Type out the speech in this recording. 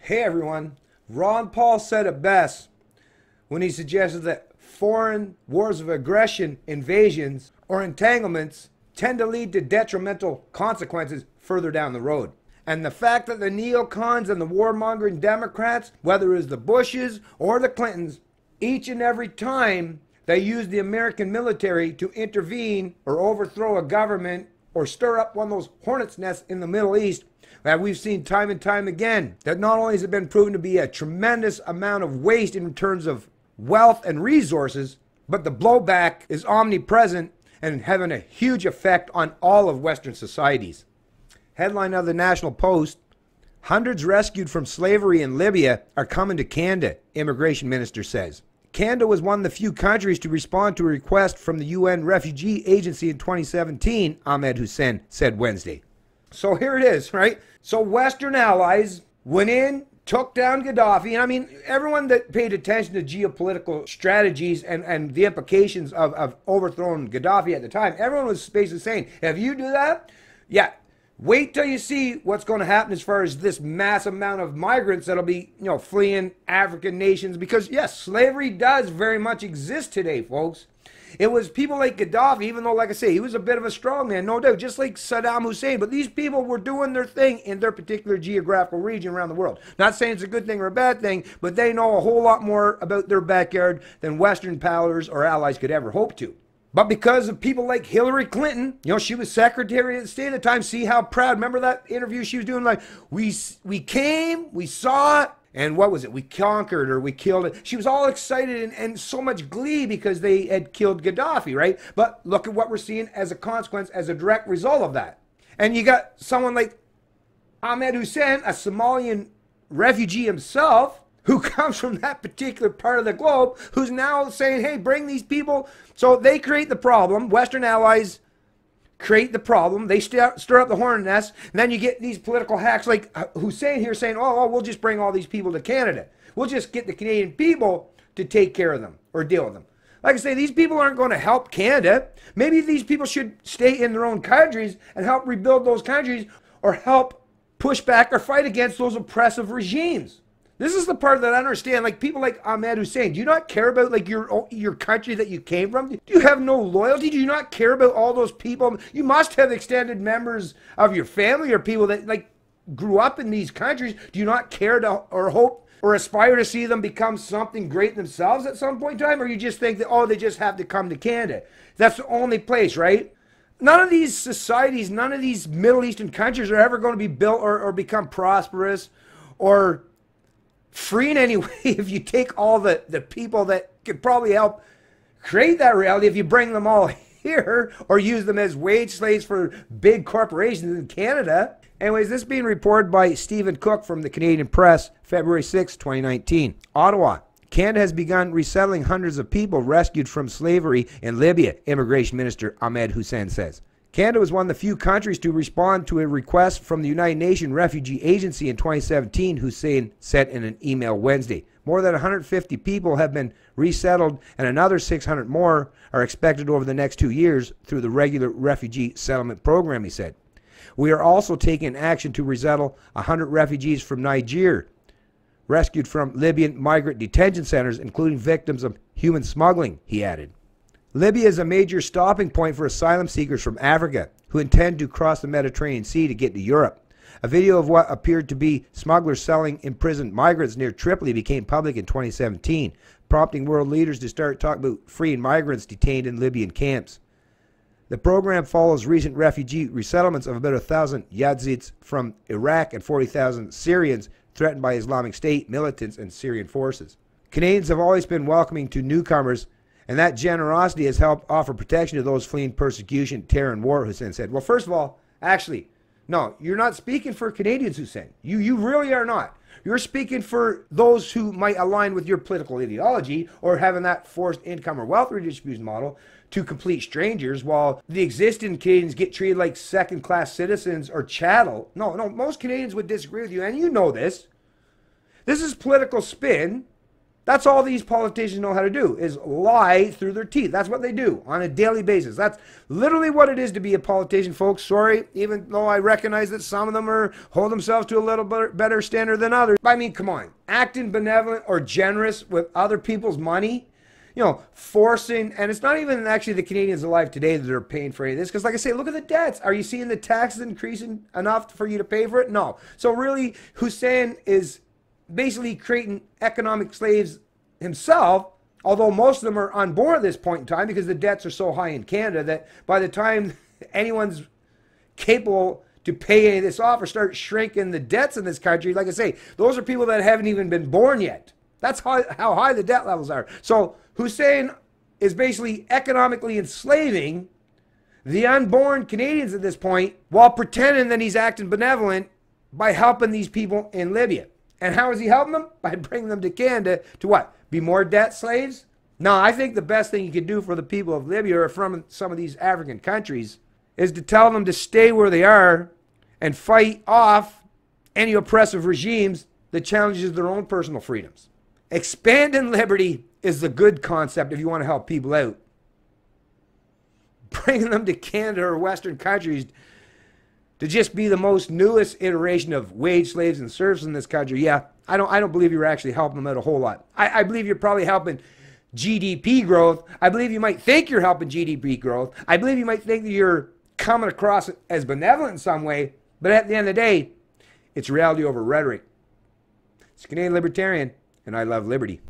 Hey everyone, Ron Paul said it best when he suggested that foreign wars of aggression, invasions, or entanglements tend to lead to detrimental consequences further down the road. And the fact that the neocons and the warmongering Democrats, whether it was the Bushes or the Clintons, each and every time they used the American military to intervene or overthrow a government or stir up one of those hornet's nests in the Middle East, that we've seen time and time again, that not only has it been proven to be a tremendous amount of waste in terms of wealth and resources, but the blowback is omnipresent and having a huge effect on all of Western societies. Headline of the National Post: hundreds rescued from slavery in Libya are coming to Canada, immigration minister says. Canada was one of the few countries to respond to a request from the UN Refugee Agency in 2017, Ahmed Hussein said Wednesday. So here it is, right? So Western allies went in, took down Gaddafi, and I mean, everyone that paid attention to geopolitical strategies and the implications of overthrowing Gaddafi at the time, everyone was basically saying, if you do that, yeah, wait till you see what's going to happen as far as this mass amount of migrants that'll be, fleeing African nations. Because yes, slavery does very much exist today, folks. It was people like Gaddafi, even though, like I say, he was a bit of a strongman, no doubt, just like Saddam Hussein. But these people were doing their thing in their particular geographical region around the world. Not saying it's a good thing or a bad thing, but they know a whole lot more about their backyard than Western powers or allies could ever hope to. But because of people like Hillary Clinton, she was Secretary of State at the time. See how proud, remember that interview she was doing? Like, we came, we saw it, and what was it? We conquered or we killed it. She was all excited and so much glee because they had killed Gaddafi, right? But look at what we're seeing as a consequence, as a direct result of that. And you got someone like Ahmed Hussein, a Somalian refugee himself, who comes from that particular part of the globe, who's now saying, hey, bring these people. So they create the problem. Western allies create the problem. They stir up the hornet's nest. And then you get these political hacks like Hussein here saying, oh, we'll just bring all these people to Canada. We'll just get the Canadian people to take care of them or deal with them. Like I say, these people aren't going to help Canada. Maybe these people should stay in their own countries and help rebuild those countries or help push back or fight against those oppressive regimes. This is the part that I understand. Like people like Ahmed Hussein, do you not care about like your country that you came from? Do you have no loyalty? Do you not care about all those people? You must have extended members of your family or people that like grew up in these countries. Do you not care to or hope or aspire to see them become something great themselves at some point in time? Or you just think that, oh, they just have to come to Canada? That's the only place, right? None of these societies, none of these Middle Eastern countries are ever going to be built or become prosperous or free in any way if you take all the people that could probably help create that reality, if you bring them all here or use them as wage slaves for big corporations in Canada. Anyways, this is being reported by Stephen Cook from the Canadian Press, February 6, 2019. Ottawa. Canada has begun resettling hundreds of people rescued from slavery in Libya, Immigration Minister Ahmed Hussein says. Canada was one of the few countries to respond to a request from the United Nations Refugee Agency in 2017, Hussein said in an email Wednesday. More than 150 people have been resettled and another 600 more are expected over the next 2 years through the regular refugee settlement program, he said. We are also taking action to resettle 100 refugees from Niger, rescued from Libyan migrant detention centers, including victims of human smuggling, he added. Libya is a major stopping point for asylum seekers from Africa who intend to cross the Mediterranean Sea to get to Europe. A video of what appeared to be smugglers selling imprisoned migrants near Tripoli became public in 2017, prompting world leaders to start talking about freeing migrants detained in Libyan camps. The program follows recent refugee resettlements of about 1,000 Yazidis from Iraq and 40,000 Syrians threatened by Islamic State militants and Syrian forces. Canadians have always been welcoming to newcomers, and that generosity has helped offer protection to those fleeing persecution, terror, and war, Hussein said. Well, first of all, actually, no, you're not speaking for Canadians, Hussein. You really are not. You're speaking for those who might align with your political ideology or having that forced income or wealth redistribution model to complete strangers while the existing Canadians get treated like second-class citizens or chattel. No, most Canadians would disagree with you, and you know this. This is political spin That's all these politicians know how to do, is lie through their teeth. That's what they do on a daily basis. That's literally what it is to be a politician, folks. Sorry, even though I recognize that some of them hold themselves to a little bit better standard than others. I mean, come on. Acting benevolent or generous with other people's money, you know, forcing, and it's not even actually the Canadians alive today that are paying for any of this, because like I say, look at the debts. Are you seeing the taxes increasing enough for you to pay for it? No. So really, Hussein is basically creating economic slaves himself, although most of them are on board at this point in time because the debts are so high in Canada that by the time anyone's capable to pay any of this off or start shrinking the debts in this country, like I say, those are people that haven't even been born yet. That's how high the debt levels are. So Hussein is basically economically enslaving the unborn Canadians at this point while pretending that he's acting benevolent by helping these people in Libya. And how is he helping them? By bringing them to Canada to what? Be more debt slaves? No, I think the best thing you could do for the people of Libya or from some of these African countries is to tell them to stay where they are and fight off any oppressive regimes that challenges their own personal freedoms. Expanding liberty is the good concept if you want to help people out. Bringing them to Canada or Western countries to just be the most newest iteration of wage slaves and serfs in this country, yeah, I don't believe you're actually helping them out a whole lot. I believe you're probably helping GDP growth. I believe you might think you're helping GDP growth. I believe you might think that you're coming across as benevolent in some way, but at the end of the day, it's reality over rhetoric. It's Canadian Libertarian, and I love liberty.